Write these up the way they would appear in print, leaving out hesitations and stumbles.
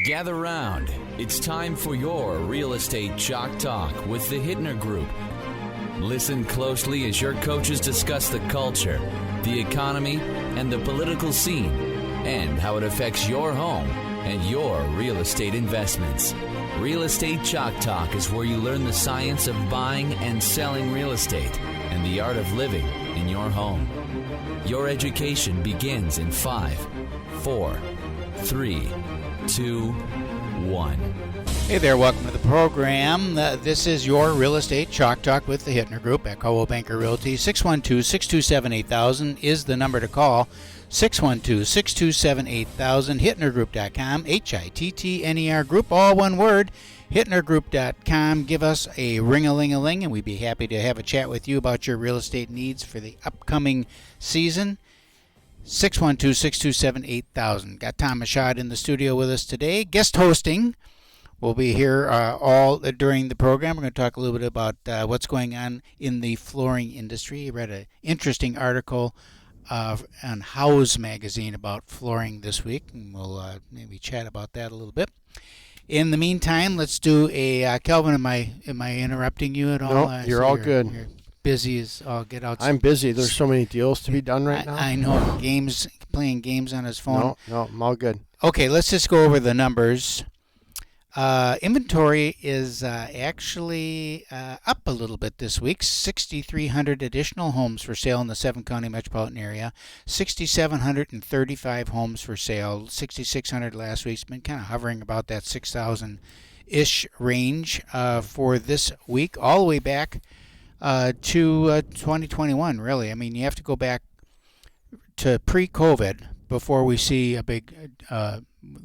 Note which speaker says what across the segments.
Speaker 1: Gather round. It's time for your Real Estate Chalk Talk with the Hittner Group. Listen closely as your coaches discuss the culture, the economy, and the political scene, and how it affects your home and your real estate investments. Real Estate Chalk Talk is where you learn the science of buying and selling real estate and the art of living in your home. Your education begins in 5, 4, 3, 2, 1.
Speaker 2: Hey there, welcome to the program. This is your Real Estate Chalk Talk with the Hittner Group at Coldwell Banker Realty. 612-627-8000 is the number to call. 612-627-8000, hittnergroup.com, Hittner Group, all one word, hittnergroup.com. Give us a ring-a-ling-a-ling, and we'd be happy to have a chat with you about your real estate needs for the upcoming season. 612-627-8000. Got Tom Michaud in the studio with us today. Guest hosting. We'll be here all during the program. We're going to talk a little bit about what's going on in the flooring industry. I read an interesting article on House magazine about flooring this week, and we'll maybe chat about that a little bit. In the meantime, let's do a Kelvin. Am I interrupting you at all?
Speaker 3: No, you're all good.
Speaker 2: You're busy as all get out.
Speaker 3: I'm busy. There's so many deals to be done right now.
Speaker 2: I know. Playing games on his phone.
Speaker 3: No, I'm all good.
Speaker 2: Okay, let's just go over the numbers. Inventory is actually up a little bit this week. 6,300 additional homes for sale in the 7-county metropolitan area. 6,735 homes for sale. 6,600 last week. It's been kind of hovering about that 6,000-ish range for this week, all the way back to 2021, really. I mean, you have to go back to pre-COVID before we see a big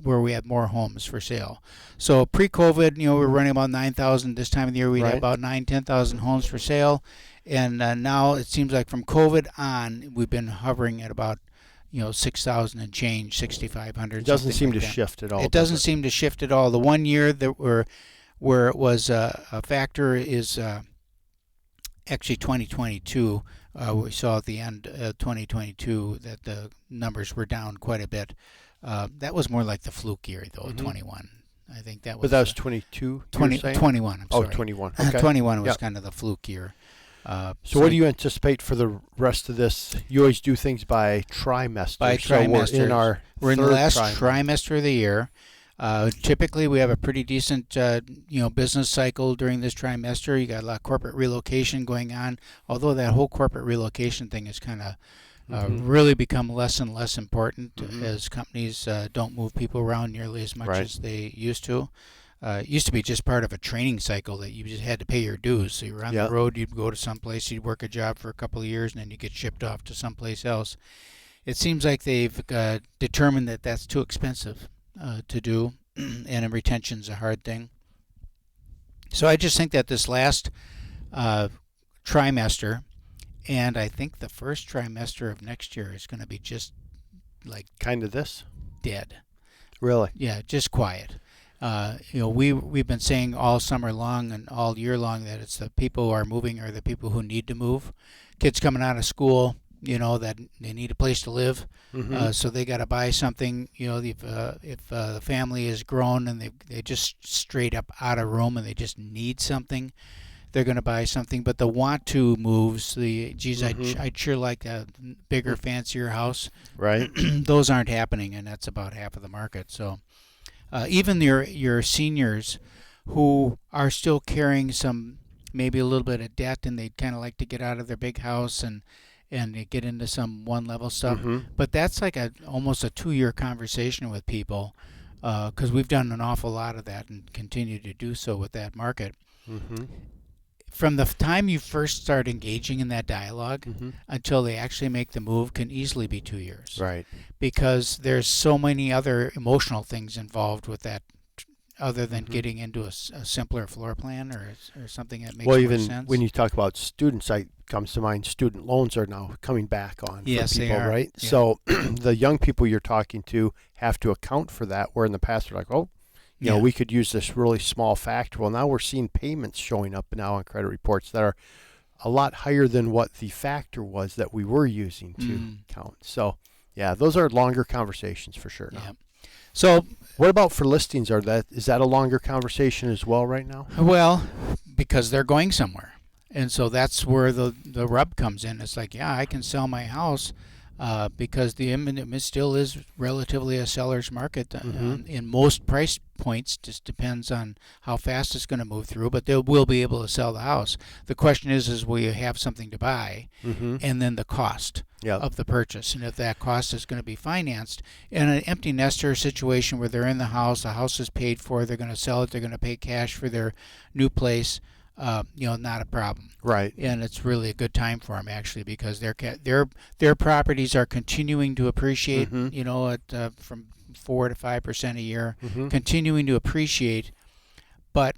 Speaker 2: where we had more homes for sale. So pre-COVID, we were running about 9,000. This time of the year, we'd have about 10,000 homes for sale. And now it seems like from COVID on, we've been hovering at about 6,000 and change, 6,500. It
Speaker 3: doesn't seem to shift at all.
Speaker 2: It doesn't seem to shift at all. The 1 year that where it was a factor is actually 2022. We saw at the end of 2022 that the numbers were down quite a bit. That was more like the fluke year, though, 21. I think that was.
Speaker 3: But that was 22?
Speaker 2: 21, I'm sorry.
Speaker 3: Oh, 21. Okay.
Speaker 2: 21 was kind of the fluke year.
Speaker 3: So what do you anticipate for the rest of this? You always do things by trimester.
Speaker 2: By trimester.
Speaker 3: So
Speaker 2: we're in the last trimester of the year. Typically, we have a pretty decent, business cycle during this trimester. You got a lot of corporate relocation going on, although that whole corporate relocation thing has kind of really become less and less important as companies don't move people around nearly as much as they used to. It used to be just part of a training cycle that you just had to pay your dues. So you were on the road, you'd go to someplace, you'd work a job for a couple of years, and then you get shipped off to someplace else. It seems like they've determined that that's too expensive to do, and retention's a hard thing. So I just think that this last trimester, and I think the first trimester of next year is going to be just like
Speaker 3: kind of this
Speaker 2: dead.
Speaker 3: Really?
Speaker 2: Yeah, just quiet. We've been saying all summer long and all year long that it's the people who are moving or the people who need to move. Kids coming out of school, that they need a place to live, so they got to buy something. If the family is grown and they just straight up out of room and they just need something, they're going to buy something. But the want to moves, I'd sure like a bigger, fancier house.
Speaker 3: Right.
Speaker 2: Those aren't happening, and that's about half of the market. So even your seniors who are still carrying maybe a little bit of debt, and they'd kind of like to get out of their big house and get into some one-level stuff. But that's like almost a 2-year conversation with people because we've done an awful lot of that and continue to do so with that market. From the time you first start engaging in that dialogue until they actually make the move can easily be 2 years.
Speaker 3: Right.
Speaker 2: Because there's so many other emotional things involved with that other than getting into a simpler floor plan or something that makes more sense.
Speaker 3: Well, even when you talk about students, comes to mind student loans are now coming back on for people,
Speaker 2: they are.
Speaker 3: Right?
Speaker 2: Yeah.
Speaker 3: So the young people you're talking to have to account for that, where in the past they're like, we could use this really small factor. Well, now we're seeing payments showing up now on credit reports that are a lot higher than what the factor was that we were using to count. So, those are longer conversations for sure.
Speaker 2: Yeah. So,
Speaker 3: what about for listings? Is that a longer conversation as well right now?
Speaker 2: well, because they're going somewhere. And so that's where the rub comes in. It's like, yeah, I can sell my house because the it still is relatively a seller's market in most price points. Just depends on how fast it's going to move through, but they will be able to sell the house. The question is will you have something to buy, and then the cost of the purchase, and if that cost is going to be financed. In an empty nester situation where they're in the house is paid for, they're going to sell it, they're going to pay cash for their new place. Not a problem.
Speaker 3: Right.
Speaker 2: And it's really a good time for them actually because their properties are continuing to appreciate. At from 4 to 5% a year, continuing to appreciate. But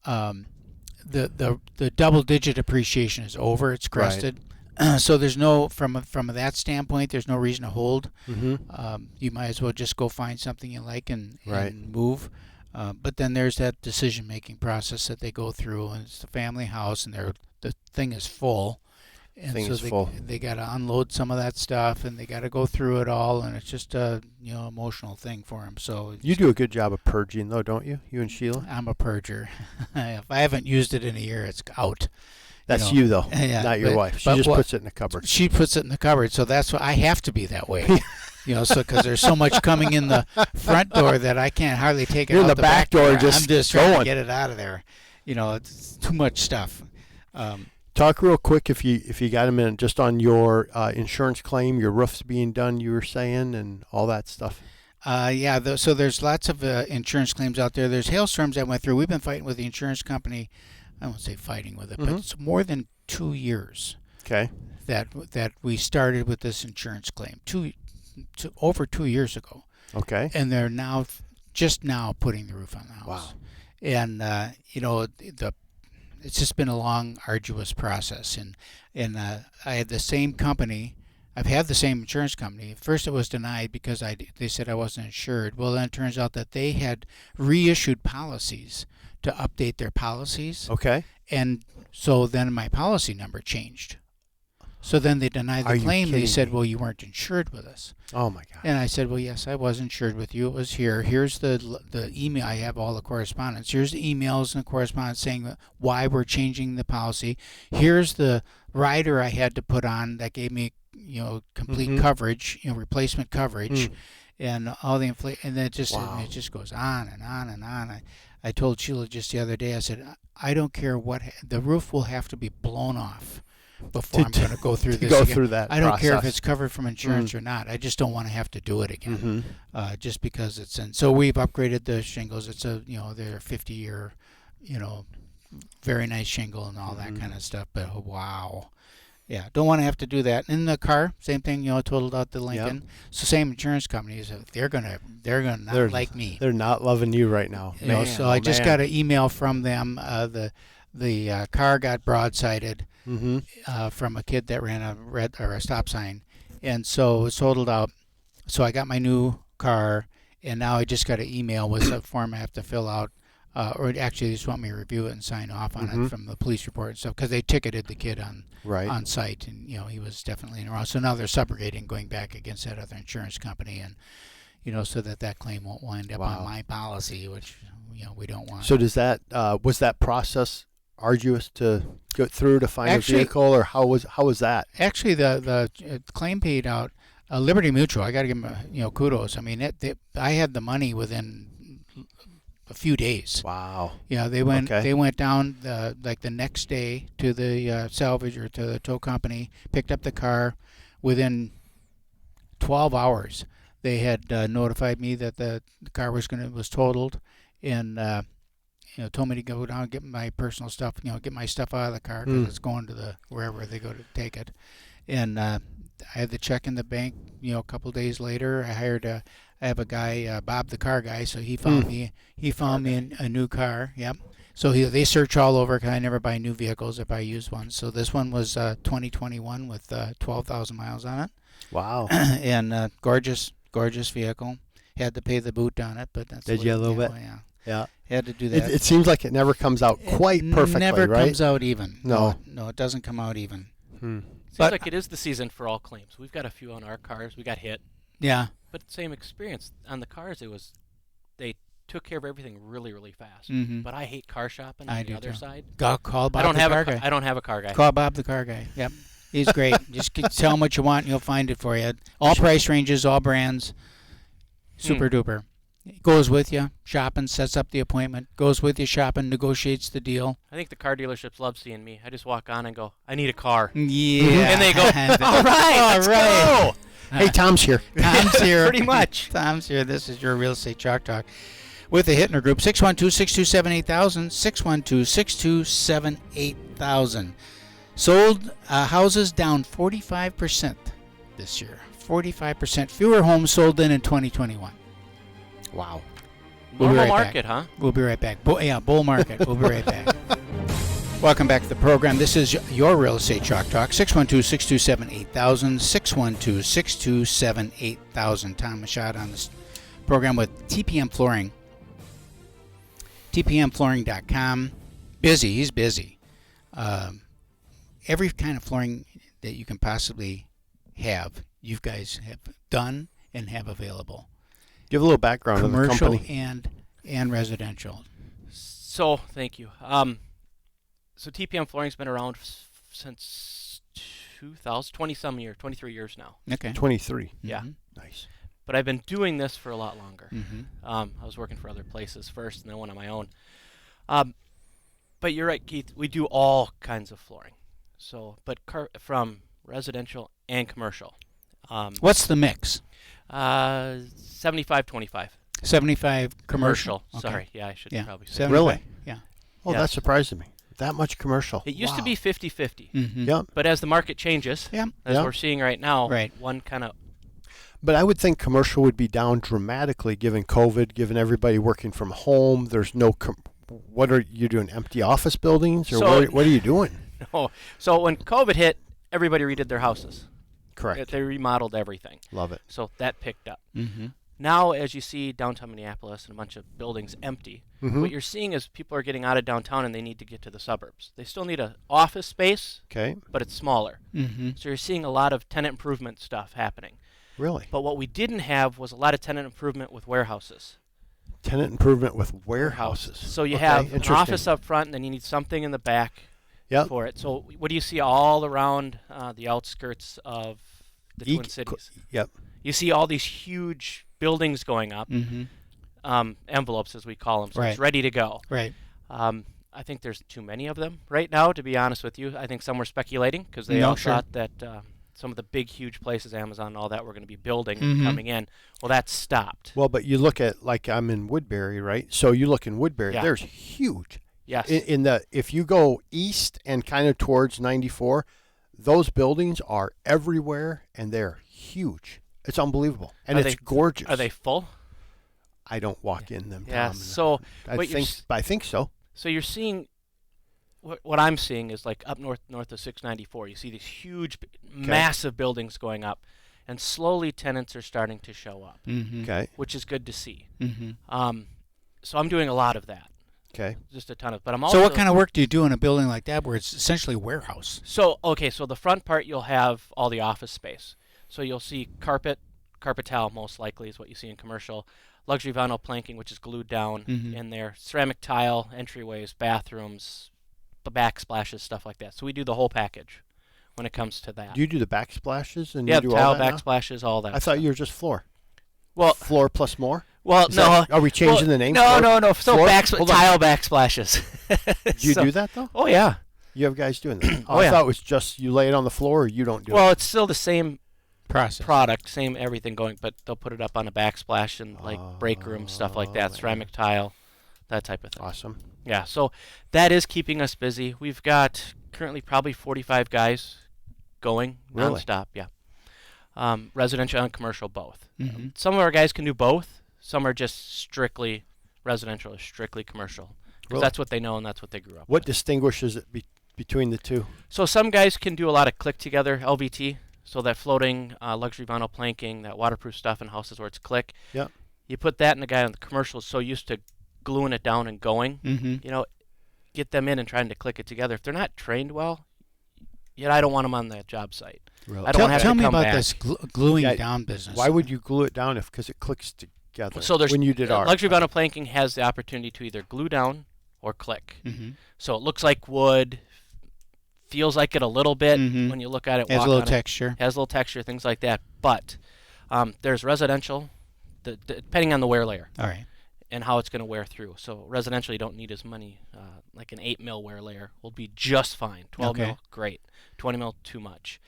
Speaker 2: the double-digit appreciation is over. It's crested. Right. So there's no from that standpoint. There's no reason to hold. You might as well just go find something you like and move. But then there's that decision-making process that they go through, and it's the family house, and the thing is full. And they got to unload some of that stuff, and they got to go through it all, and it's just a emotional thing for them. So
Speaker 3: you do a good job of purging, though, don't you? You and Sheila.
Speaker 2: I'm a purger. If I haven't used it in a year, it's out.
Speaker 3: That's you, though, not your wife. She just puts it in the cupboard.
Speaker 2: She puts it in the cupboard, so that's why I have to be that way. So because there's so much coming in the front door that I can't hardly take it out
Speaker 3: the back door. I'm
Speaker 2: just trying to get it out of there. It's too much stuff.
Speaker 3: Talk real quick if you got a minute just on your insurance claim, your roof's being done, you were saying, and all that stuff.
Speaker 2: So there's lots of insurance claims out there. There's hailstorms that went through. We've been fighting with the insurance company. I won't say fighting with it, but it's more than 2 years.
Speaker 3: Okay.
Speaker 2: That we started with this insurance claim over 2 years ago.
Speaker 3: Okay.
Speaker 2: And they're just now putting the roof on the house.
Speaker 3: Wow.
Speaker 2: And it's just been a long, arduous process. And I had the same company. I've had the same insurance company. First, it was denied because they said I wasn't insured. Well, then it turns out that they had reissued policies to update their policies.
Speaker 3: Okay.
Speaker 2: And so then my policy number changed. So then they denied the claim. They said, well, you weren't insured with us.
Speaker 3: Oh, my God.
Speaker 2: And I said, well, yes, I was insured with you. It was here. Here's the email. I have all the correspondence. Here's the emails and the correspondence saying why we're changing the policy. Here's the rider I had to put on that gave me, complete coverage, replacement coverage, and all the and then it just goes on and on and on. I told Sheila just the other day, I said, I don't care what, the roof will have to be blown off before I'm going to go through this again.
Speaker 3: Through that
Speaker 2: I don't
Speaker 3: process.
Speaker 2: care if it's covered from insurance or not. I just don't want to have to do it again, just because it's in. So we've upgraded the shingles. It's they're 50-year, very nice shingle and all that kind of stuff. But wow. Yeah, don't want to have to do that. In the car, same thing, totaled out the Lincoln. Yep. So same insurance companies, they're gonna not like me.
Speaker 3: They're not loving you right now.
Speaker 2: So I just got an email from them. The car got broadsided from a kid that ran a red or a stop sign, and so it's totaled out. So I got my new car, and now I just got an email with a form I have to fill out. Or actually, they just want me to review it and sign off on it from the police report and stuff because they ticketed the kid on site, and he was definitely in the wrong. So now they're subrogating, going back against that other insurance company, and so that claim won't wind up on my policy, which we don't want.
Speaker 3: So does that was that process arduous to go through to find a vehicle, or how was that?
Speaker 2: Actually, the claim paid out. Liberty Mutual, I got to give them kudos. I mean, I had the money within a few days.
Speaker 3: Wow.
Speaker 2: Yeah, they went down the next day to the salvage or to the tow company, picked up the car. Within 12 hours, they had notified me that the car was totaled, and told me to go down and get my personal stuff, get my stuff out of the car because it's going to wherever they go to take it. And I had the check in the bank. A couple days later, I have a guy, Bob the car guy, so he found me. He found me a new car. Yep. So they search all over because I never buy new vehicles if I use one. So this one was 2021 with 12,000 miles on it.
Speaker 3: Wow.
Speaker 2: And gorgeous vehicle. Had to pay the boot on it, but that's.
Speaker 3: Did you a little bit?
Speaker 2: Yeah.
Speaker 3: Yeah.
Speaker 2: Had to do that.
Speaker 3: It seems like it never comes out quite perfectly, right?
Speaker 2: Never comes out even.
Speaker 3: No,
Speaker 2: it doesn't come out even.
Speaker 4: Seems like it is the season for all claims. We've got a few on our cars. We got hit.
Speaker 2: Yeah.
Speaker 4: But same experience. On the cars, it was they took care of everything really, really fast.
Speaker 2: Mm-hmm.
Speaker 4: But I hate car shopping
Speaker 2: I
Speaker 4: on the
Speaker 2: do
Speaker 4: other
Speaker 2: too.
Speaker 4: side.
Speaker 2: Call Bob
Speaker 4: I don't
Speaker 2: the
Speaker 4: have
Speaker 2: car
Speaker 4: a
Speaker 2: guy.
Speaker 4: I don't have a car guy.
Speaker 2: Call Bob the car guy. Yep. He's great. Just tell him what you want and he'll find it for you. All price ranges, all brands. Super duper. Goes with you shopping, sets up the appointment, goes with you shopping, negotiates the deal.
Speaker 4: I think the car dealerships love seeing me. I just walk on and go, I need a car.
Speaker 2: Yeah.
Speaker 4: And they go, all right, let's go.
Speaker 3: Hey, Tom's here.
Speaker 2: Tom's here.
Speaker 4: Pretty much.
Speaker 2: Tom's here. This is your Real Estate Chalk Talk with the Hittner Group. 612-627-8000. 612-627-8000. Sold houses down 45% this year. 45%. Fewer homes sold in 2021.
Speaker 3: Wow.
Speaker 2: We'll be
Speaker 4: Normal
Speaker 2: right
Speaker 4: market,
Speaker 2: back.
Speaker 4: huh?
Speaker 2: We'll be right back. Bull market. We'll be right back. Welcome back to the program. This is your Real Estate Chalk Talk. 612-627-8000. 612-627-8000. Tom Michaud on this program with TPM Flooring. TPMflooring.com. Busy. He's busy. Every kind of flooring that you can possibly have, you guys have done and have available.
Speaker 3: Give a little background on the
Speaker 2: Commercial
Speaker 3: company.
Speaker 2: and residential.
Speaker 4: So, thank you. So TPM Flooring's been around since 2000, 20-some years, 23 years now.
Speaker 2: Okay.
Speaker 3: 23.
Speaker 4: Yeah.
Speaker 3: Nice.
Speaker 4: But I've been doing this for a lot longer.
Speaker 2: Mm-hmm.
Speaker 4: I was working for other places first and then one on my own. But you're right, Keith. We do all kinds of flooring. So, but from residential and commercial.
Speaker 2: What's the mix?
Speaker 4: 75-25.
Speaker 2: 75 commercial. Okay.
Speaker 4: Sorry. Yeah, I should probably say.
Speaker 2: 75.
Speaker 3: Really?
Speaker 2: Yeah.
Speaker 3: Oh,
Speaker 4: Yeah.
Speaker 3: that surprised me. That much commercial.
Speaker 4: It used to
Speaker 3: Wow.
Speaker 4: be 50-50.
Speaker 2: Mm-hmm.
Speaker 3: Yep.
Speaker 4: But as the market changes,
Speaker 2: Yeah.
Speaker 4: as
Speaker 3: Yeah.
Speaker 4: we're seeing right now,
Speaker 2: Right.
Speaker 4: one kind of
Speaker 3: But I would think commercial would be down dramatically given COVID, given everybody working from home. There's no. What are you doing? Empty office buildings, or
Speaker 4: So-
Speaker 3: what are you doing?
Speaker 4: no. So when COVID hit, everybody redid their houses.
Speaker 3: Correct.
Speaker 4: They remodeled everything.
Speaker 3: Love it.
Speaker 4: So that picked up.
Speaker 2: Mm-hmm.
Speaker 4: Now, as you see downtown Minneapolis and a bunch of buildings empty,
Speaker 3: Mhm.
Speaker 4: what you're seeing is people are getting out of downtown and they need to get to the suburbs. They still need an office space,
Speaker 3: Okay.
Speaker 4: but it's smaller.
Speaker 2: Mm-hmm.
Speaker 4: So you're seeing a lot of tenant improvement stuff happening.
Speaker 3: Really.
Speaker 4: But what we didn't have was a lot of tenant improvement with warehouses.
Speaker 3: Tenant improvement with warehouses.
Speaker 4: So you
Speaker 3: Okay,
Speaker 4: have an
Speaker 3: interesting.
Speaker 4: office up front, and then you need something in the back
Speaker 3: Yep.
Speaker 4: for it. So what do you see all around the outskirts of the Twin Cities?
Speaker 3: Yep.
Speaker 4: You see all these huge buildings going up,
Speaker 2: Mm-hmm.
Speaker 4: envelopes as we call them, so
Speaker 2: Right.
Speaker 4: it's ready to go.
Speaker 2: Right.
Speaker 4: I think there's too many of them right now, to be honest with you. I think some were speculating because they
Speaker 2: No,
Speaker 4: all
Speaker 2: sure.
Speaker 4: thought that some of the big, huge places, Amazon and all that, were going to be building
Speaker 2: Mhm.
Speaker 4: and coming in. Well, that stopped.
Speaker 3: Well, but you look at, like, I'm in Woodbury, right? So you look in Woodbury,
Speaker 4: Yeah.
Speaker 3: there's huge.
Speaker 4: Yes.
Speaker 3: In the if you go east and kind of towards 94, those buildings are everywhere and they're huge. It's unbelievable, and
Speaker 4: Are
Speaker 3: it's
Speaker 4: they-
Speaker 3: gorgeous.
Speaker 4: Are they full?
Speaker 3: I don't walk in them.
Speaker 4: Yeah.
Speaker 3: Tom,
Speaker 4: So
Speaker 3: I
Speaker 4: what you're
Speaker 3: think
Speaker 4: s-
Speaker 3: I think so.
Speaker 4: So you're seeing what I'm seeing is like up north of 694. You see these huge, massive buildings going up, and slowly tenants are starting to show up,
Speaker 2: Mm-hmm.
Speaker 3: Okay.
Speaker 4: which is good to see.
Speaker 2: Mm-hmm.
Speaker 4: So I'm doing a lot of that,
Speaker 3: Okay.
Speaker 4: just a ton of. But I'm also
Speaker 2: So what kind of work do you do in a building like that where it's essentially a warehouse?
Speaker 4: So the front part you'll have all the office space. So you'll see carpet tile most likely is what you see in commercial. Luxury vinyl planking, which is glued down
Speaker 2: Mhm.
Speaker 4: in there. Ceramic tile, entryways, bathrooms, the backsplashes, stuff like that. So we do the whole package when it comes to that.
Speaker 3: Do you do the backsplashes and
Speaker 4: yeah,
Speaker 3: you do
Speaker 4: tile,
Speaker 3: all that now?
Speaker 4: backsplashes, all that.
Speaker 3: I thought you were just floor.
Speaker 4: well,
Speaker 3: Floor plus more.
Speaker 4: well,
Speaker 3: Is
Speaker 4: no.
Speaker 3: that- are we changing the name?
Speaker 4: No,
Speaker 3: Floor-
Speaker 4: no. So
Speaker 3: floor? Hold on.
Speaker 4: tile backsplashes.
Speaker 3: Do you
Speaker 4: So-
Speaker 3: do that though?
Speaker 4: Oh yeah.
Speaker 3: You have guys doing that?
Speaker 4: Oh,
Speaker 3: I
Speaker 4: yeah.
Speaker 3: thought it was just you lay it on the floor, or you don't do it.
Speaker 4: Well, it's still the same
Speaker 2: Process.
Speaker 4: product, same everything going, but they'll put it up on a backsplash and like break room stuff like that,
Speaker 3: Oh,
Speaker 4: ceramic tile, that type of thing.
Speaker 3: Awesome.
Speaker 4: Yeah, so that is keeping us busy. We've got currently probably 45 guys going
Speaker 3: Really?
Speaker 4: nonstop. Yeah, residential and commercial both.
Speaker 2: Mhm.
Speaker 4: Some of our guys can do both. Some are just strictly residential or strictly commercial because
Speaker 3: Really?
Speaker 4: that's what they know and that's what they grew up
Speaker 3: What
Speaker 4: with.
Speaker 3: distinguishes it between the two?
Speaker 4: So some guys can do a lot of click together LVT, so that floating luxury vinyl planking, that waterproof stuff in houses where it's click.
Speaker 3: Yep.
Speaker 4: You put that in a guy on the commercial so used to gluing it down and going,
Speaker 2: Mm-hmm.
Speaker 4: Get them in and trying to click it together. If they're not trained well, yet I don't want them on that job site.
Speaker 3: Really?
Speaker 4: I don't want to have
Speaker 2: Tell
Speaker 4: to
Speaker 2: me
Speaker 4: come
Speaker 2: about
Speaker 4: back.
Speaker 2: this gluing
Speaker 3: Yeah,
Speaker 2: down business.
Speaker 3: Why would you glue it down because it clicks together.
Speaker 4: So there's
Speaker 3: when you did
Speaker 4: luxury vinyl planking has the opportunity to either glue down or click.
Speaker 2: Mm-hmm.
Speaker 4: So it looks like wood, feels like it a little bit when you look at it.
Speaker 2: Has a little texture.
Speaker 4: Has a little texture, things like that. But there's residential, depending on the wear layer.
Speaker 2: All right.
Speaker 4: And how it's going to wear through. So residential, you don't need as many. Like an 8 mil wear layer will be just fine. 12 mil, great. 20 mil, too much.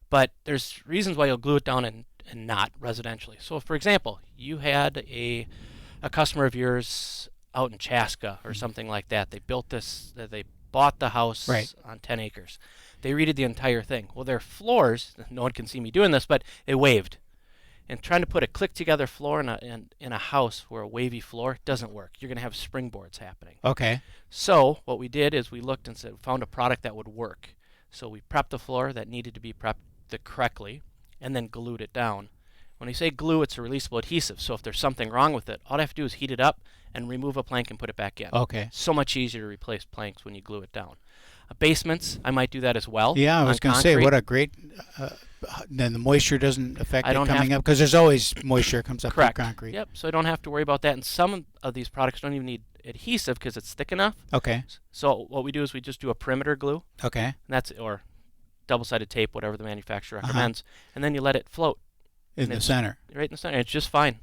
Speaker 4: But there's reasons why you'll glue it down and not residentially. So, for example, you had a customer of yours out in Chaska or something like that. They built this. They bought the house on 10 acres. They redid the entire thing. Well, their floors. No one can see me doing this, but it waved. And trying to put a click-together floor in a house where a wavy floor doesn't work. You're going to have springboards happening.
Speaker 2: Okay.
Speaker 4: So what we did is we looked and found a product that would work. So we prepped the floor that needed to be prepped correctly, and then glued it down. When I say glue, it's a releasable adhesive. So if there's something wrong with it, all I have to do is heat it up and remove a plank and put it back in.
Speaker 2: Okay.
Speaker 4: So much easier to replace planks when you glue it down. Basements, I might do that as well.
Speaker 2: Yeah, I was going to say, what a great. Then the moisture doesn't affect it coming up, because there's always moisture comes up through concrete.
Speaker 4: Yep. So I don't have to worry about that. And some of these products don't even need adhesive because it's thick enough.
Speaker 2: Okay.
Speaker 4: So what we do is we just do a perimeter glue.
Speaker 2: Okay.
Speaker 4: And that's or double-sided tape, whatever the manufacturer recommends, and then you let it float
Speaker 2: in the center.
Speaker 4: Right in the center. It's just fine,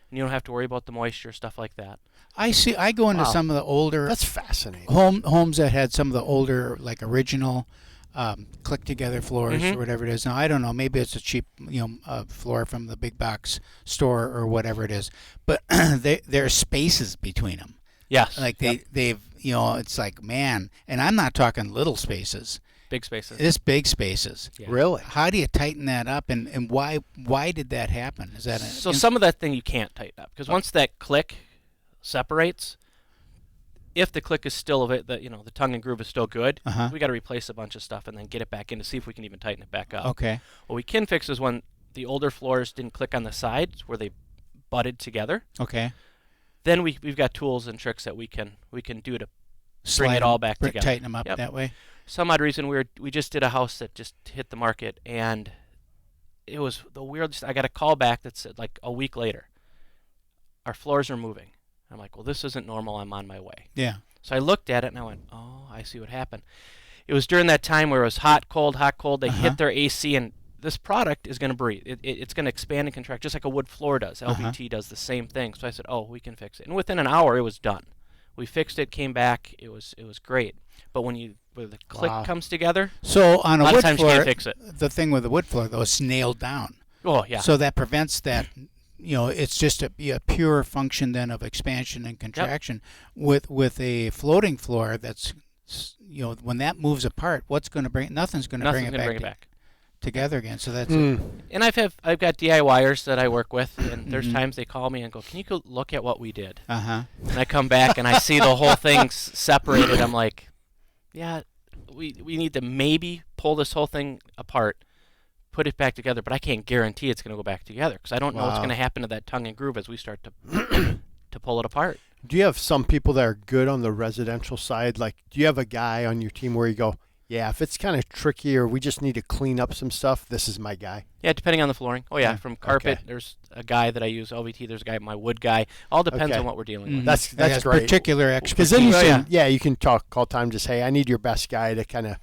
Speaker 4: and you don't have to worry about the moisture, stuff like that.
Speaker 2: I see. I go into some of the older.
Speaker 3: That's fascinating.
Speaker 2: Homes that had some of the older, like original, click-together floors or whatever it is. Now I don't know. Maybe it's a cheap, floor from the big box store or whatever it is. But there are spaces between them.
Speaker 4: Yes.
Speaker 2: Like they've it's like, man, and I'm not talking little spaces.
Speaker 4: Big spaces.
Speaker 2: It's big spaces.
Speaker 3: Yeah. Really?
Speaker 2: How do you tighten that up, and why did that happen? Is that
Speaker 4: some of that thing you can't tighten up, because once that click separates, if the click is still the tongue and groove is still good, we got to replace a bunch of stuff and then get it back in to see if we can even tighten it back up.
Speaker 2: Okay.
Speaker 4: What we can fix is when the older floors didn't click on the sides where they butted together.
Speaker 2: Okay.
Speaker 4: Then we've got tools and tricks that we can do to bring it all back together.
Speaker 2: Tighten them up that way.
Speaker 4: Some odd reason we just did a house that just hit the market, and it was the weirdest. I got a call back that said, like, a week later, our floors are moving. I'm like, well, this isn't normal. I'm on my way.
Speaker 2: Yeah.
Speaker 4: So I looked at it and I went, oh, I see what happened. It was during that time where it was hot, cold. They hit their AC, and this product is going to breathe. It's going to expand and contract just like a wood floor does. LVT does the same thing. So I said, oh, we can fix it. And within an hour, it was done. We fixed it, came back. It was great. But when the click comes together,
Speaker 2: so on a wood floor,
Speaker 4: you can't fix it.
Speaker 2: The thing with the wood floor, though, is nailed down.
Speaker 4: Oh, yeah.
Speaker 2: So that prevents that. It's just a pure function then of expansion and contraction. Yep. With a floating floor, that's when that moves apart, nothing's going to bring it back together again. So that's it.
Speaker 4: And I've got DIYers that I work with, and there's times they call me and go, "Can you go look at what we did?" And I come back and I see the whole thing separated. I'm like, "Yeah, we need to maybe pull this whole thing apart, put it back together, but I can't guarantee it's going to go back together because I don't know what's going to happen to that tongue and groove as we start to pull it apart."
Speaker 3: Do you have some people that are good on the residential side? Like, do you have a guy on your team where you go, yeah, if it's kind of tricky or we just need to clean up some stuff, this is my guy?
Speaker 4: Yeah, depending on the flooring. Oh, yeah, from carpet, there's a guy that I use, LVT, there's a guy, my wood guy. All depends on what we're dealing with.
Speaker 3: That's great.
Speaker 2: Particular expertise.
Speaker 3: Because then you can call time, just, hey, I need your best guy to kind of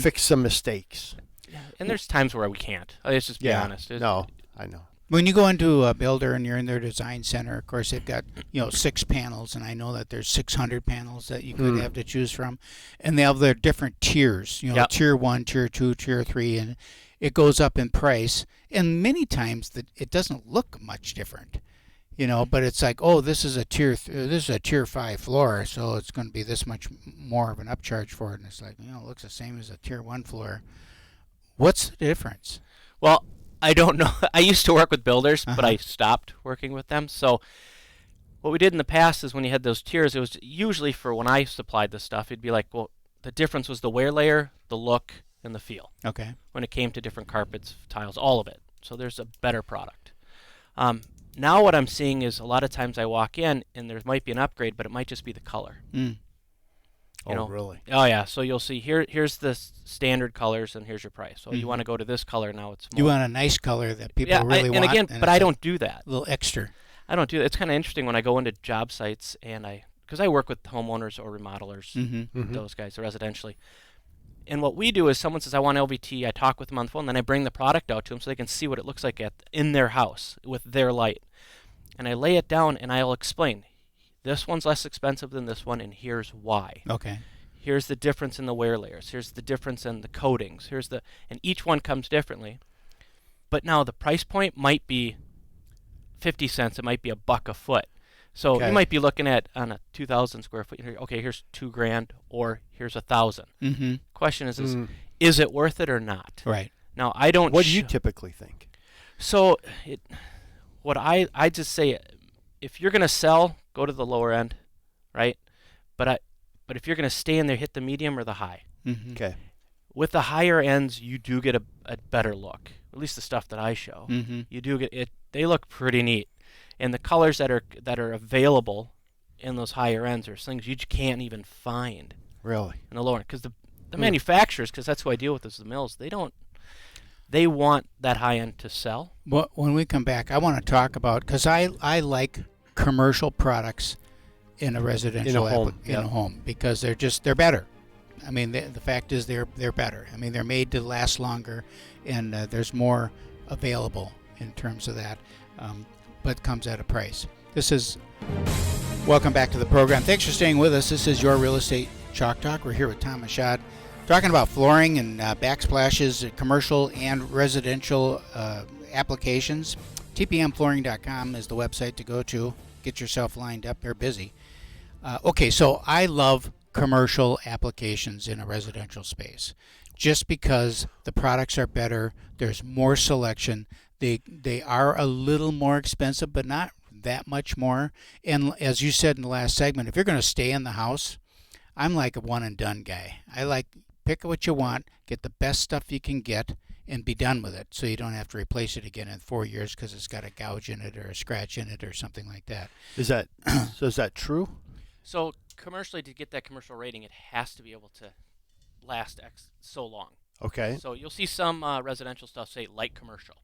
Speaker 3: fix some mistakes.
Speaker 4: Yeah, and there's times where we can't. Let's just be honest.
Speaker 3: No, I know.
Speaker 2: When you go into a builder and you're in their design center, of course, they've got 6 panels, and I know that there's 600 panels that you could have to choose from, and they have their different tiers. Tier 1, Tier 2, Tier 3, and it goes up in price. And many times it doesn't look much different, But it's like, oh, this is a Tier 5 floor, so it's going to be this much more of an upcharge for it. And it's like, it looks the same as a Tier 1 floor. What's the difference?
Speaker 4: Well, I don't know. I used to work with builders, but I stopped working with them. So what we did in the past is when you had those tiers, it was usually for when I supplied the stuff, it'd be like, well, the difference was the wear layer, the look, and the feel.
Speaker 2: Okay.
Speaker 4: When it came to different carpets, tiles, all of it. So there's a better product. Now what I'm seeing is a lot of times I walk in and there might be an upgrade, but it might just be the color.
Speaker 3: Really?
Speaker 4: Oh, yeah. So you'll see here's the standard colors, and here's your price. So you want to go to this color now. It's more.
Speaker 2: You want a nice color that people really want.
Speaker 4: And again, but I don't do that.
Speaker 2: A little extra.
Speaker 4: I don't do that. It's kind of interesting when I go into job sites and because I work with homeowners or remodelers, those guys residentially. And what we do is someone says, I want LVT. I talk with them on the phone, then I bring the product out to them so they can see what it looks like in their house with their light. And I lay it down and I'll explain. This one's less expensive than this one, and here's why.
Speaker 2: Okay.
Speaker 4: Here's the difference in the wear layers. Here's the difference in the coatings. And each one comes differently. But now the price point might be 50 cents. It might be $1 a foot. So you might be looking at on a 2,000 square foot. Okay, here's $2,000, or here's 1,000. Question is it worth it or not?
Speaker 2: Right.
Speaker 4: Now I don't.
Speaker 3: What do you typically think?
Speaker 4: So I just say, if you're gonna sell, go to the lower end, right? But if you're gonna stay in there, hit the medium or the high.
Speaker 3: Okay.
Speaker 4: With the higher ends, you do get a better look. At least the stuff that I show, you do get it. They look pretty neat. And the colors that are available in those higher ends are things you can't even find.
Speaker 3: Really?
Speaker 4: In the lower end, because the manufacturers, because that's who I deal with, is the mills. They want that high end to sell.
Speaker 2: Well, when we come back, I want to talk about, because I like commercial products in a residential
Speaker 3: in a
Speaker 2: home, because they're better. I mean, the fact is they're better. I mean, they're made to last longer, and there's more available in terms of that. But comes at a price. Welcome back to the program. Thanks for staying with us. This is your Real Estate Chalk Talk. We're here with Tom Michaud, talking about flooring and backsplashes, commercial and residential applications. TPMflooring.com is the website to go to. Get yourself lined up. They're busy. Okay, so I love commercial applications in a residential space, just because the products are better. There's more selection. They are a little more expensive, but not that much more. And as you said in the last segment, if you're going to stay in the house, I'm like a one and done guy. I like pick what you want, get the best stuff you can get, and be done with it, so you don't have to replace it again in 4 years because it's got a gouge in it or a scratch in it or something like that.
Speaker 3: Is that true?
Speaker 4: So commercially, to get that commercial rating, it has to be able to last so long.
Speaker 3: Okay.
Speaker 4: So you'll see some residential stuff say light commercial.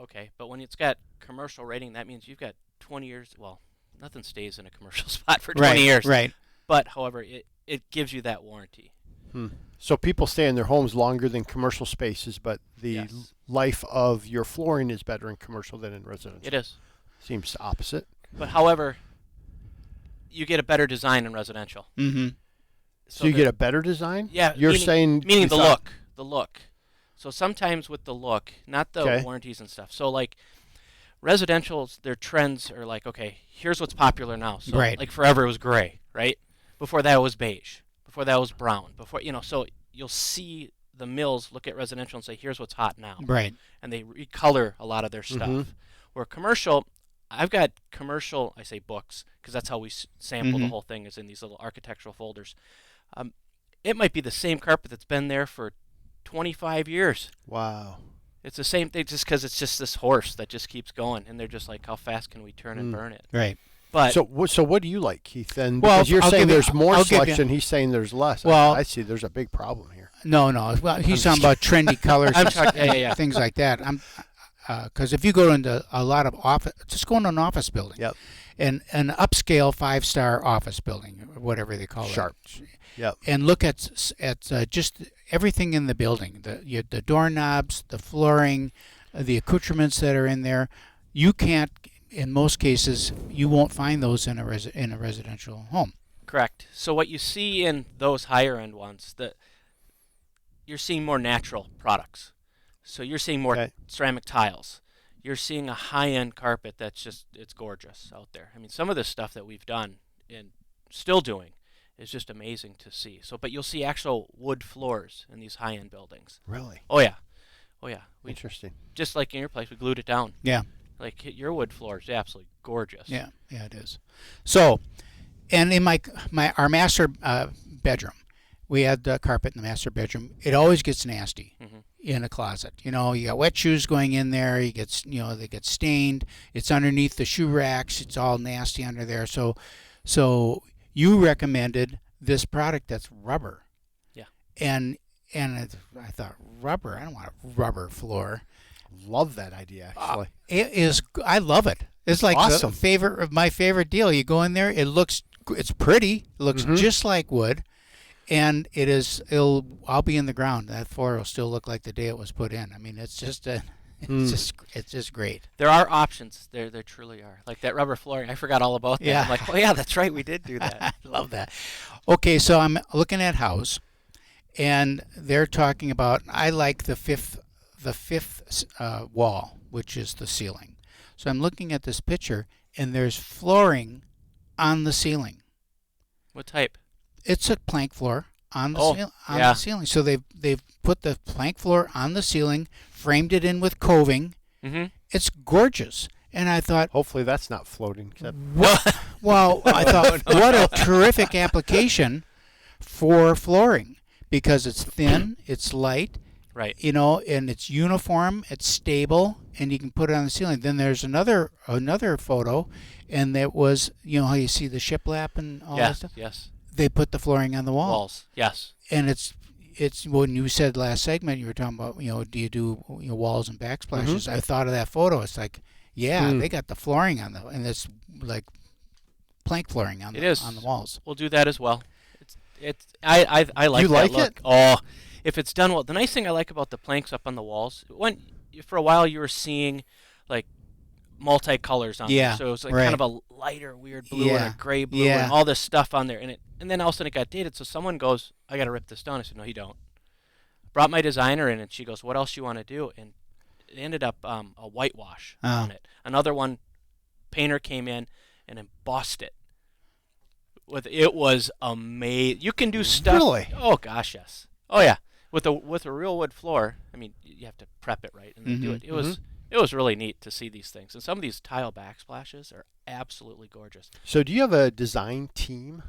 Speaker 4: Okay, but when it's got commercial rating, that means you've got 20 years. Well, nothing stays in a commercial spot for 20 years.
Speaker 2: Right.
Speaker 4: But, however, it gives you that warranty.
Speaker 3: So people stay in their homes longer than commercial spaces, but the life of your flooring is better in commercial than in residential.
Speaker 4: It is.
Speaker 3: Seems opposite.
Speaker 4: But, however, you get a better design in residential.
Speaker 3: So you get a better design?
Speaker 4: Yeah.
Speaker 3: You're
Speaker 4: meaning the look. The look. So sometimes with the look, not the warranties and stuff. So like residentials, their trends are like, okay, here's what's popular now. So like forever it was gray, right? Before that it was beige. Before that it was brown. So you'll see the mills look at residential and say, here's what's hot now.
Speaker 2: Right.
Speaker 4: And they recolor a lot of their stuff. Where commercial, I've got commercial, I say books, because that's how we sample the whole thing, is in these little architectural folders. It might be the same carpet that's been there for 25 years.
Speaker 3: Wow.
Speaker 4: It's the same thing, just because it's just this horse that just keeps going, and they're just like, how fast can we turn and burn it?
Speaker 2: Right.
Speaker 4: But
Speaker 3: so what do you like, Keith? Then because you're saying there's more selection, he's saying there's less.
Speaker 2: Well,
Speaker 3: I see. There's a big problem here.
Speaker 2: No. Well, he's talking about trendy colors, things like that. Because if you go into a lot of office, just go into an office building, and an upscale 5-star office building, or whatever they call it.
Speaker 3: Yep.
Speaker 2: And look at just everything in the building, the doorknobs, the flooring, the accoutrements that are in there. You can't, in most cases, you won't find those in a residential home.
Speaker 4: Correct. So what you see in those higher end ones, you're seeing more natural products. So you're seeing more ceramic tiles. You're seeing a high end carpet it's gorgeous out there. I mean, some of this stuff that we've done and still doing is just amazing to see. So, but you'll see actual wood floors in these high-end buildings.
Speaker 3: Really?
Speaker 4: Oh yeah.
Speaker 3: Interesting.
Speaker 4: Just like in your place, we glued it down.
Speaker 2: Yeah.
Speaker 4: Like your wood floor is absolutely gorgeous.
Speaker 2: Yeah, it is. So, and in our master bedroom, we had the carpet in the master bedroom. It always gets nasty in a closet. You got wet shoes going in there. They get stained. It's underneath the shoe racks. It's all nasty under there. So you recommended this product that's rubber. Yeah. And I thought, rubber? I don't want a rubber floor.
Speaker 3: Love that idea, actually.
Speaker 2: I love it. It's like
Speaker 3: awesome.
Speaker 2: my favorite deal. You go in there, it's pretty. It looks just like wood, and I'll be in the ground. That floor will still look like the day it was put in. I mean, it's just great.
Speaker 4: There are options. There truly are. Like that rubber flooring. I forgot all about that.
Speaker 2: Yeah.
Speaker 4: I'm like, oh yeah, that's right. We did do that.
Speaker 2: I love that. Okay, so I'm looking at house, and they're talking about. I like the fifth wall, which is the ceiling. So I'm looking at this picture, and there's flooring on the ceiling.
Speaker 4: What type?
Speaker 2: It's a plank floor on the
Speaker 4: the
Speaker 2: ceiling. So they've put the plank floor on the ceiling, framed it in with coving.
Speaker 4: Mm-hmm.
Speaker 2: It's gorgeous. And I thought,
Speaker 3: hopefully that's not floating.
Speaker 2: well, I thought, what a terrific application for flooring, because it's thin, it's light,
Speaker 4: right?
Speaker 2: And it's uniform, it's stable, and you can put it on the ceiling. Then there's another photo, and that was, how you see the shiplap and all that stuff.
Speaker 4: Yes.
Speaker 2: They put the flooring on the
Speaker 4: walls. Yes.
Speaker 2: And it's when you said last segment, you were talking about, do you do walls and backsplashes? I thought of that photo. It's like, they got the flooring on and it's like plank flooring on the walls.
Speaker 4: We'll do that as well. I like
Speaker 3: you
Speaker 4: that
Speaker 3: like
Speaker 4: look.
Speaker 3: It?
Speaker 4: Oh, if it's done well. The nice thing I like about the planks up on the walls, for a while you were seeing like multicolors on there. So it was like kind of a lighter weird blue and a gray blue and all this stuff on there. And then all of a sudden it got dated. So someone goes, I got to rip this down. I said, no, you don't. Brought my designer in, and she goes, what else you want to do? And it ended up a whitewash on it. Another one, painter came in and embossed it. It was amazing. You can do stuff.
Speaker 3: Really?
Speaker 4: Oh gosh, yes. Oh yeah. With a real wood floor, I mean, you have to prep it right and then do it. It was really neat to see these things. And some of these tile backsplashes are absolutely gorgeous.
Speaker 3: So do you have a design team,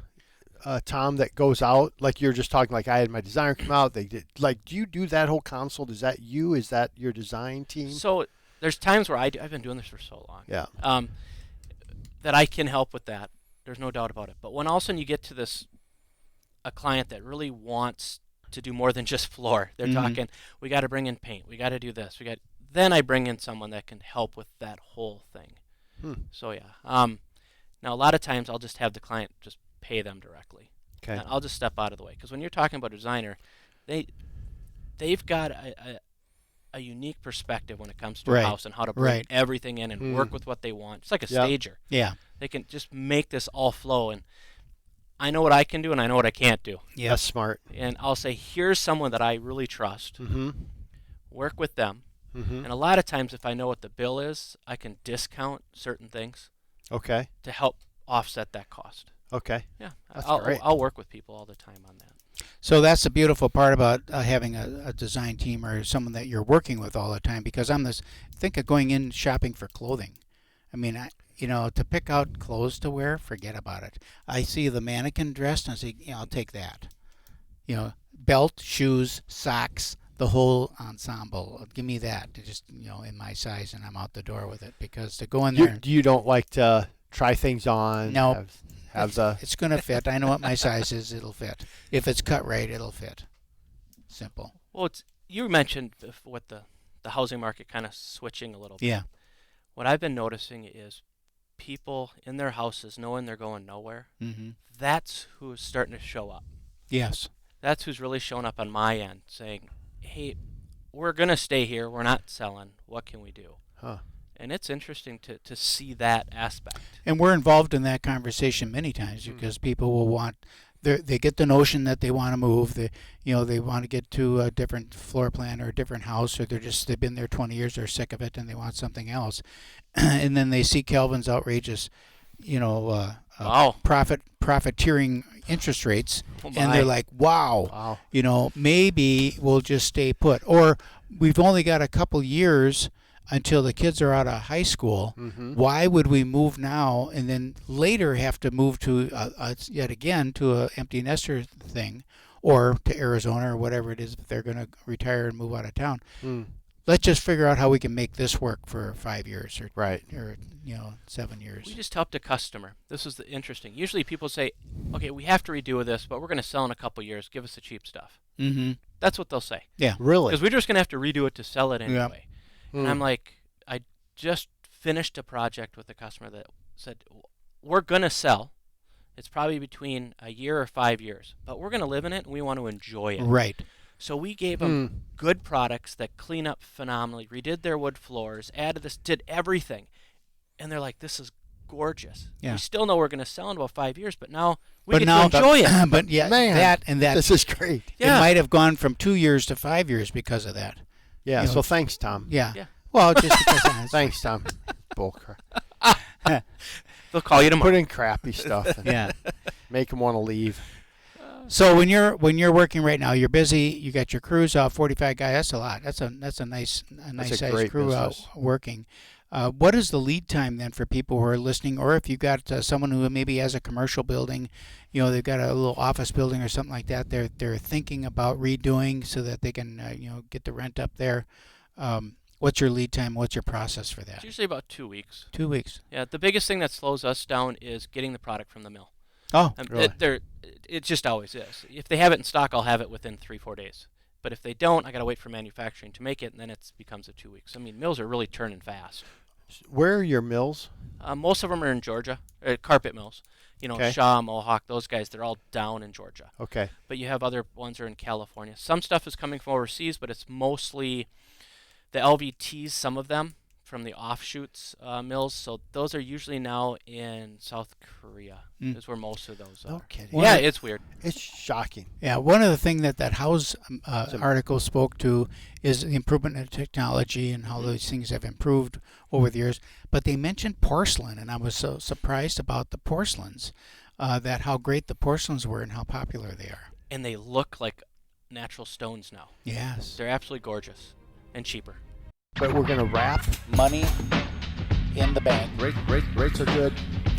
Speaker 3: Tom, that goes out, like you're just talking, like I had my designer come out, they did, like, do you do that whole consult? Is that you? Is that your design team?
Speaker 4: So there's times where I've been doing this for so long.
Speaker 3: Yeah.
Speaker 4: That I can help with that. There's no doubt about it. But when all of a sudden you get to a client that really wants to do more than just floor, they're talking, we got to bring in paint, we got to do this, then I bring in someone that can help with that whole thing. So yeah. Now a lot of times I'll just have the client just pay them directly.
Speaker 3: Okay.
Speaker 4: And I'll just step out of the way, because when you're talking about a designer, they've got a unique perspective when it comes to a house and how to bring everything in and work with what they want. It's like a stager.
Speaker 2: Yeah.
Speaker 4: They can just make this all flow, and I know what I can do and I know what I can't do.
Speaker 3: Yeah, that's smart.
Speaker 4: And I'll say, here's someone that I really trust. Work with them. And a lot of times if I know what the bill is, I can discount certain things.
Speaker 3: Okay.
Speaker 4: To help offset that cost.
Speaker 3: Okay.
Speaker 4: Yeah.
Speaker 3: That's great.
Speaker 4: I'll work with people all the time on that.
Speaker 2: So that's the beautiful part about having a design team or someone that you're working with all the time, because think of going in shopping for clothing. I mean, to pick out clothes to wear, forget about it. I see the mannequin dressed and I say, I'll take that. Belt, shoes, socks, the whole ensemble. Give me that. Just, in my size, and I'm out the door with it, because to go in there.
Speaker 3: You don't like to try things on?
Speaker 2: No.
Speaker 3: It's
Speaker 2: going to fit. I know what my size is. It'll fit. If it's cut right, it'll fit. Simple.
Speaker 4: Well, you mentioned what the housing market kind of switching a little bit.
Speaker 2: Yeah.
Speaker 4: What I've been noticing is people in their houses knowing they're going nowhere. That's who's starting to show up.
Speaker 2: Yes.
Speaker 4: That's who's really showing up on my end, saying, hey, we're going to stay here. We're not selling. What can we do?
Speaker 3: Huh.
Speaker 4: And it's interesting to see that aspect.
Speaker 2: And we're involved in that conversation many times, because people will want, they get the notion that they want to move. They want to get to a different floor plan or a different house, or they've been there 20 years, they're sick of it, and they want something else. And then they see Calvin's outrageous, profiteering interest rates, and they're like, wow. Maybe we'll just stay put. Or we've only got a couple years until the kids are out of high school. Why would we move now and then later have to move to yet again to a empty nester thing, or to Arizona or whatever it is if they're going to retire and move out of town? Let's just figure out how we can make this work for 5 years or 7 years.
Speaker 4: We just helped a customer. This is interesting. Usually people say, okay, we have to redo this, but we're going to sell in a couple years. Give us the cheap stuff. That's what they'll say.
Speaker 2: Yeah.
Speaker 3: Really?
Speaker 4: Because we're just going to have to redo it to sell it anyway. And I'm like, I just finished a project with a customer that said, we're going to sell. It's probably between a year or 5 years, but we're going to live in it and we want to enjoy it.
Speaker 2: Right.
Speaker 4: So we gave them good products that clean up phenomenally, redid their wood floors, added this, did everything. And they're like, this is gorgeous.
Speaker 2: Yeah.
Speaker 4: We still know we're going to sell in about 5 years, but now we get to enjoy it.
Speaker 2: But yeah,
Speaker 3: Man,
Speaker 2: that
Speaker 3: this is great.
Speaker 4: Yeah.
Speaker 2: it might have gone from 2 years to 5 years because of that.
Speaker 3: Yeah,
Speaker 2: You know,
Speaker 3: so thanks, Tom.
Speaker 2: Yeah.
Speaker 4: Yeah.
Speaker 2: Well, just because
Speaker 3: Thanks, Tom. Bullcrap.
Speaker 4: They'll call you tomorrow.
Speaker 3: Put in crappy stuff and
Speaker 2: yeah.
Speaker 3: make them want to leave.
Speaker 2: So when you're working right now, you're busy. You got your crews out, 45 guys. That's a lot. That's a nice sized
Speaker 3: great
Speaker 2: crew
Speaker 3: business.
Speaker 2: out working. What is the lead time then for people who are listening, or if you've got someone who maybe has a commercial building, they've got a little office building or something like that. They're thinking about redoing so that they can get the rent up there. What's your lead time? What's your process for that?
Speaker 4: It's usually about 2 weeks.
Speaker 2: 2 weeks.
Speaker 4: Yeah, the biggest thing that slows us down is getting the product from the mill.
Speaker 2: Oh, really?
Speaker 4: It just always is. If they have it in stock, I'll have it within 3-4 days. But if they don't, I got to wait for manufacturing to make it, and then it becomes a 2 weeks. I mean, mills are really turning fast.
Speaker 3: Where are your mills?
Speaker 4: Most of them are in Georgia, carpet mills.
Speaker 3: Okay.
Speaker 4: Shaw, Mohawk, those guys, they're all down in Georgia.
Speaker 3: Okay.
Speaker 4: But you have other ones that are in California. Some stuff is coming from overseas, but it's mostly the LVTs, some of them, from the offshoots mills. So those are usually now in South Korea. Is where most of those are.
Speaker 3: No kidding.
Speaker 4: Yeah, it's weird.
Speaker 3: It's shocking.
Speaker 2: Yeah, one of the things that House article spoke to is the improvement in technology and how those things have improved over the years. But they mentioned porcelain, and I was so surprised about the porcelains, that how great the porcelains were and how popular they are.
Speaker 4: And they look like natural stones now.
Speaker 2: Yes.
Speaker 4: They're absolutely gorgeous and cheaper.
Speaker 3: But we're going to wrap.
Speaker 2: Money in the bank.
Speaker 3: Rates are good.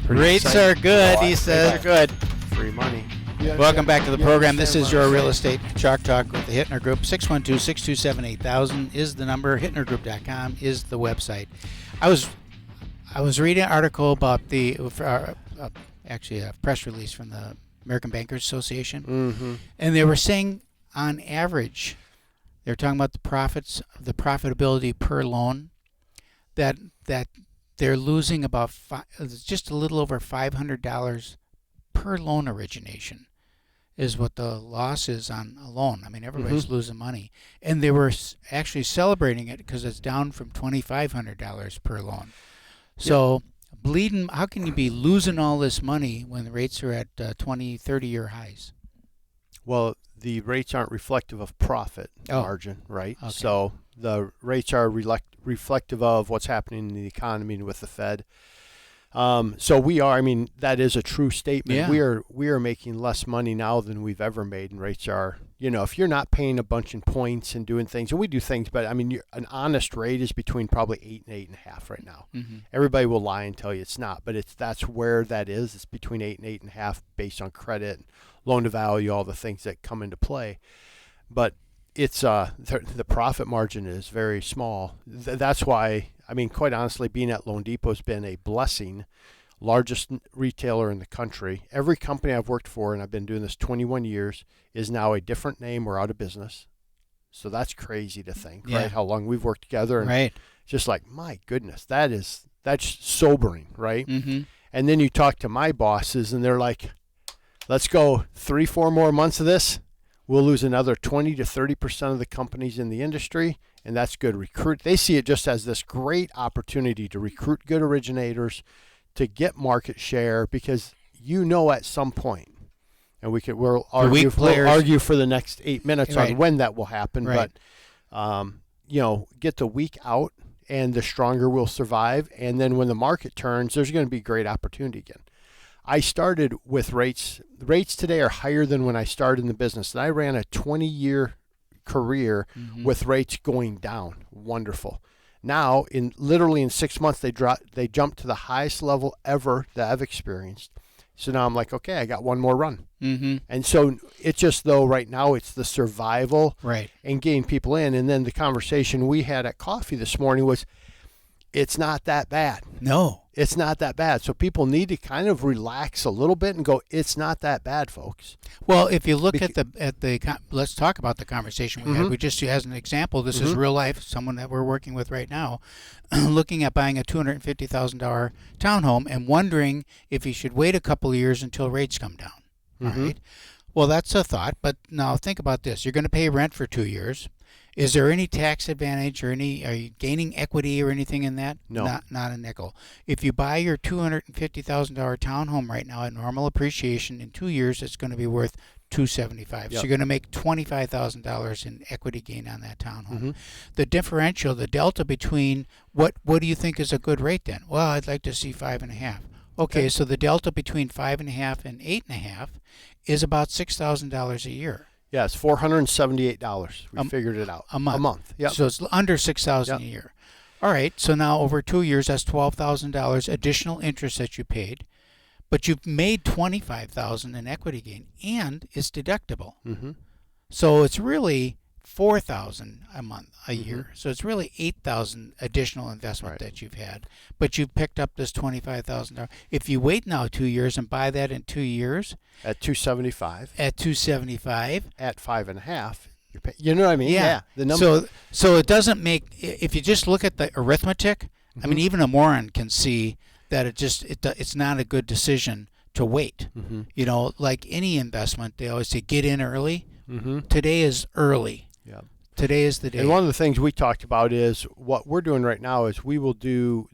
Speaker 2: Rates are good, he says.
Speaker 4: They're good.
Speaker 3: Free money.
Speaker 2: Welcome back to the program. This is your Real Estate Chalk Talk with the Hittner Group. 612-627-8000 is the number. HittnerGroup.com is the website. I was reading an article about actually a press release from the American Bankers Association, and they were saying on average, they're talking about the profitability per loan, that they're losing about just a little over $500 per loan origination is what the loss is on a loan. I mean, everybody's losing money. And they were actually celebrating it because it's down from $2,500 per loan. So bleeding, how can you be losing all this money when the rates are at 20, 30-year highs?
Speaker 3: Well, the rates aren't reflective of profit margin, right?
Speaker 2: Okay.
Speaker 3: So the rates are reflective of what's happening in the economy and with the Fed. So we are, I mean, that is a true statement.
Speaker 2: Yeah.
Speaker 3: We are making less money now than we've ever made, and rates are, if you're not paying a bunch in points and doing things, and we do things, but I mean, an honest rate is between probably 8 and 8.5 right now. Everybody will lie and tell you it's not, but that's where that is. It's between 8 and 8.5 based on credit, loan to value, all the things that come into play. But it's the profit margin is very small. That's why, I mean, quite honestly, being at Loan Depot has been a blessing. Largest retailer in the country. Every company I've worked for, and I've been doing this 21 years, is now a different name or out of business. So that's crazy to think, right? How long we've worked together. And just like, my goodness, that's sobering, right? And then you talk to my bosses, and they're like, let's go 3-4 more months of this. We'll lose another 20 to 30% of the companies in the industry, and that's good. They see it just as this great opportunity to recruit good originators, to get market share, because at some point, and we'll argue for the next 8 minutes on when that will happen, but get the weak out, and the stronger will survive. And then when the market turns, there's going to be great opportunity again. I started with rates. Rates today are higher than when I started in the business. And I ran a 20-year career with rates going down. Wonderful. Now, literally in 6 months, they jumped to the highest level ever that I've experienced. So now I'm like, okay, I got one more run. And so it's just, though, right now it's the survival and getting people in. And then the conversation we had at coffee this morning was, it's not that bad.
Speaker 2: No.
Speaker 3: It's not that bad. So people need to kind of relax a little bit and go, it's not that bad, folks.
Speaker 2: Well, if you look let's talk about the conversation we had. We just, as an example, this is real life, someone that we're working with right now, looking at buying a $250,000 townhome and wondering if he should wait a couple of years until rates come down. All right. Well, that's a thought, but now think about this. You're going to pay rent for 2 years. Is there any tax advantage or are you gaining equity or anything in that?
Speaker 3: No.
Speaker 2: Not a nickel. If you buy your $250,000 townhome right now at normal appreciation, in 2 years it's going to be worth $275,000.
Speaker 3: Yep.
Speaker 2: So you're going to make $25,000 in equity gain on that townhome. The differential, the delta between what do you think is a good rate then? Well, I'd like to see 5.5. Okay, so the delta between 5.5 and 8.5 is about $6,000 a year.
Speaker 3: Yeah, it's $478. We figured it out.
Speaker 2: A month.
Speaker 3: A month. Yep.
Speaker 2: So it's under $6,000 a year. All right. So now over 2 years, that's $12,000 additional interest that you paid, but you've made $25,000 in equity gain, and it's deductible. So it's really $4,000 a year. So it's really $8,000 additional investment that you've had, but you've picked up this $25,000. If you wait now 2 years and buy that in 2 years
Speaker 3: at $275,
Speaker 2: at
Speaker 3: $5.5, you know what I mean?
Speaker 2: Yeah.
Speaker 3: The number.
Speaker 2: So it doesn't make, if you just look at the arithmetic, I mean, even a moron can see that it's not a good decision to wait. You know, like any investment, they always say get in early. Today is early.
Speaker 3: Yeah.
Speaker 2: Today is the day.
Speaker 3: And one of the things we talked about is what we're doing right now is we will do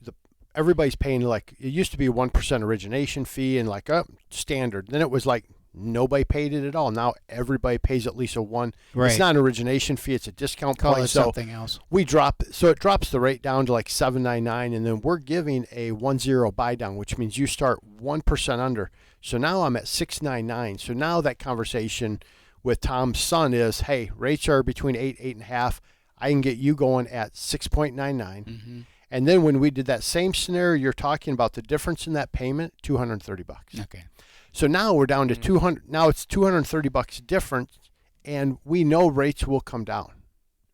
Speaker 3: everybody's paying, like, it used to be a 1% origination fee and like standard. Then it was like nobody paid it at all. Now everybody pays at least a 1.
Speaker 2: Right.
Speaker 3: It's not an origination fee, it's a discount
Speaker 2: Call
Speaker 3: point.
Speaker 2: it something else.
Speaker 3: We drop, so it drops the rate down to like $7.99, and then we're giving a 1.0 buy down, which means you start 1% under. So now I'm at $6.99. So now that conversation with Tom's son is, hey, rates are between 8.5. I can get you going at 6.99. And then when we did that same scenario, you're talking about the difference in that payment, $230.
Speaker 2: Okay.
Speaker 3: So now we're down to 200. Now it's $230 difference, and we know rates will come down,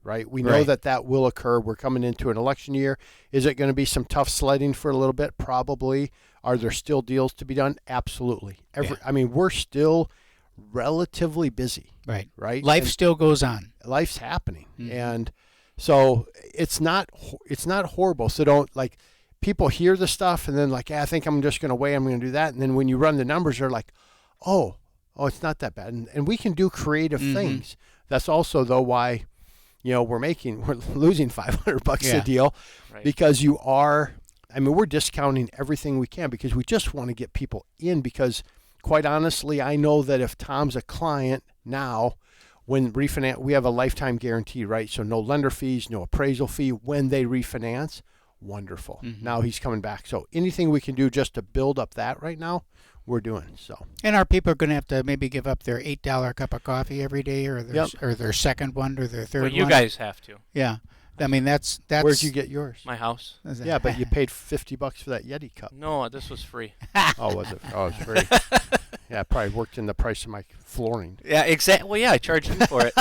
Speaker 3: right? We know that will occur. We're coming into an election year. Is it going to be some tough sledding for a little bit? Probably. Are there still deals to be done? Absolutely. I mean, we're still relatively busy. Right.
Speaker 2: Life still goes on.
Speaker 3: Life's happening. And so it's not horrible. So don't, like, people hear the stuff and then like, I think I'm just going to wait. I'm going to do that. And then when you run the numbers, they're like, oh, it's not that bad. And we can do creative things. That's also though why, we're losing $500 a deal because we're discounting everything we can because we just want to get people in, because quite honestly, I know that if Tom's a client now, when refinance, we have a lifetime guarantee, right? So no lender fees, no appraisal fee when they refinance. Wonderful. Now he's coming back. So anything we can do just to build up that right now, we're doing. So. And
Speaker 2: our people are going to have to maybe give up their $8 cup of coffee every day, or their second one, or their third one.
Speaker 4: Well, you guys have to.
Speaker 2: Yeah. I mean, that's.
Speaker 3: Where'd you get yours?
Speaker 4: My house.
Speaker 3: Yeah, but you paid $50 for that Yeti cup.
Speaker 4: No, this was free.
Speaker 3: Oh, was it? Oh, it was free. Yeah, it probably worked in the price of my flooring.
Speaker 4: Yeah, exactly. Well, yeah, I charged you for it.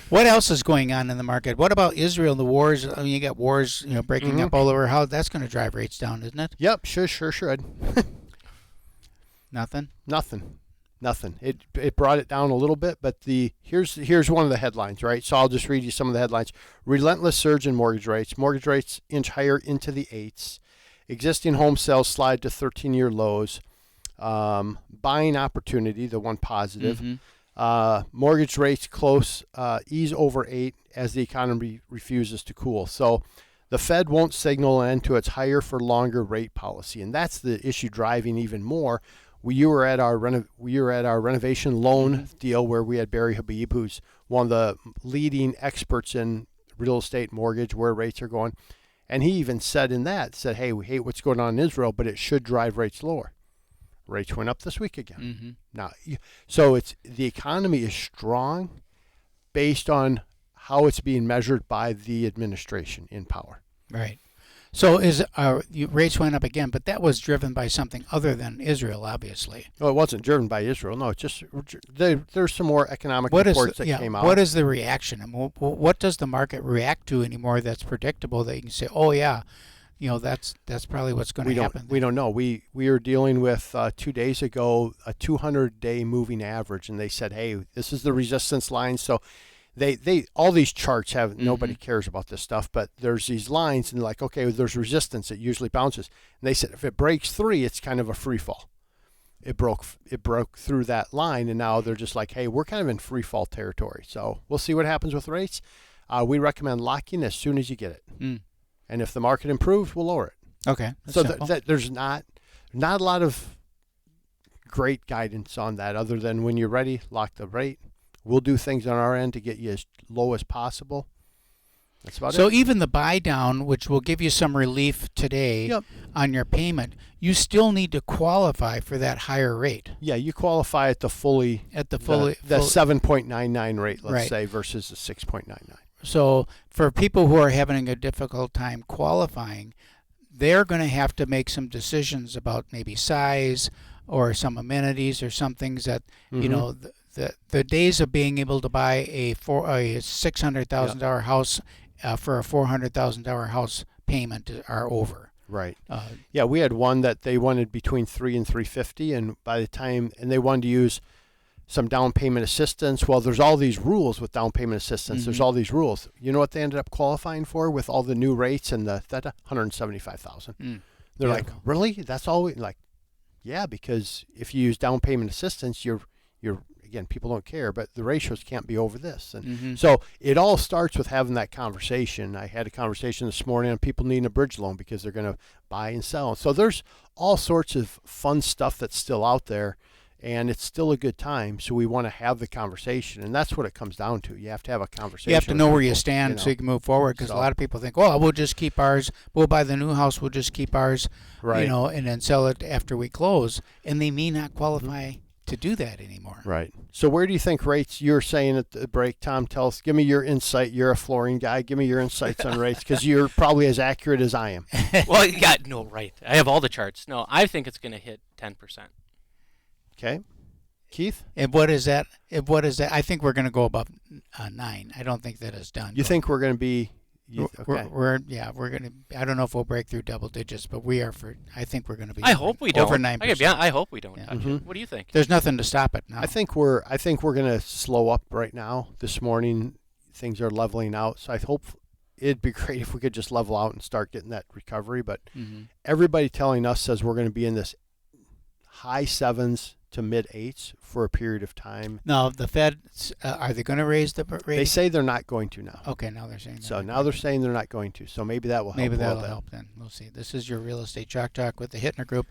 Speaker 2: What else is going on in the market? What about Israel and the wars? I mean, you got wars, breaking up all over. How that's going to drive rates down, isn't it?
Speaker 3: Yep, sure should.
Speaker 2: Nothing.
Speaker 3: It brought it down a little bit, but here's one of the headlines, right? So I'll just read you some of the headlines. Relentless surge in mortgage rates. Mortgage rates inch higher into the 8s. Existing home sales slide to 13-year lows. Buying opportunity, the one positive. Mortgage rates ease over 8 as the economy refuses to cool. So the Fed won't signal an end to its higher for longer rate policy, and that's the issue driving even more. We were at our renovation loan deal where we had Barry Habib, who's one of the leading experts in real estate mortgage, where rates are going, and he even said, hey, we hate what's going on in Israel, but it should drive rates lower. Rates went up this week again. Now, so the economy is strong based on how it's being measured by the administration in power.
Speaker 2: Right. So rates went up again, but that was driven by something other than Israel, obviously.
Speaker 3: No, it wasn't driven by Israel. No, it's just there's some more economic reports that came out.
Speaker 2: What is the reaction? And what does the market react to anymore that's predictable that you can say, oh, yeah, that's probably what's going to happen.
Speaker 3: We don't know. We were dealing with 2 days ago a 200-day moving average, and they said, hey, this is the resistance line. So they all these charts have nobody cares about this stuff, but there's these lines, and like, okay, there's resistance. It usually bounces. And they said if it breaks 3, it's kind of a free fall. It broke through that line, and now they're just like, hey, we're kind of in free fall territory. So we'll see what happens with rates. We recommend locking as soon as you get it. And if the market improves, we'll lower it.
Speaker 2: Okay.
Speaker 3: So there's not a lot of great guidance on that other than when you're ready, lock the rate. We'll do things on our end to get you as low as possible. That's about it.
Speaker 2: So even the buy down, which will give you some relief today on your payment, you still need to qualify for that higher rate.
Speaker 3: Yeah, you qualify at the 7.99 rate, let's say, versus the 6.99.
Speaker 2: So for people who are having a difficult time qualifying, they're going to have to make some decisions about maybe size or some amenities or some things that, the days of being able to buy a $600,000 house for a $400,000 house payment are over.
Speaker 3: Right. We had one that they wanted between $300,000 and $350,000, and by the time, and they wanted to use some down payment assistance. Well, there's all these rules with down payment assistance. There's all these rules. You know what they ended up qualifying for with all the new rates and that $175,000. They're like, really? That's all we like? Yeah, because if you use down payment assistance, you're again, people don't care, but the ratios can't be over this. And so it all starts with having that conversation. I had a conversation this morning on people needing a bridge loan because they're going to buy and sell. So there's all sorts of fun stuff that's still out there. And it's still a good time, so we want to have the conversation, and that's what it comes down to. You have to have a conversation.
Speaker 2: You have to know where you stand so you can move forward, because a lot of people think, well, we'll just keep ours. We'll buy the new house. We'll just keep ours, and then sell it after we close. And they may not qualify to do that anymore.
Speaker 3: Right. So where do you think rates, you're saying at the break, Tom, give me your insight. You're a flooring guy. Give me your insights on rates, because you're probably as accurate as I am.
Speaker 4: Well, right. I have all the charts. No, I think it's going to hit 10%.
Speaker 3: Okay, Keith?
Speaker 2: And what is that? I think we're going to go above 9. I don't think that is done.
Speaker 3: You think we're going to be? Okay.
Speaker 2: We're going to. I don't know if we'll break through double digits, but we are for. I think we're going to be.
Speaker 4: I hope we don't.
Speaker 2: Over 9%.
Speaker 4: I hope we don't. Yeah. What do you think?
Speaker 2: There's nothing to stop it now.
Speaker 3: I think we're going to slow up right now. This morning, things are leveling out. So I hope it'd be great if we could just level out and start getting that recovery. But everybody telling us says we're going to be in this high 7s to mid 8s for a period of time.
Speaker 2: Now, the Fed, are they going to raise the rate?
Speaker 3: They say they're not going to now.
Speaker 2: Okay, now they're saying.
Speaker 3: So now they're saying they're not going to. So maybe that will help.
Speaker 2: Maybe that'll help then. We'll see. This is your Real Estate Chalk Talk with the Hittner Group.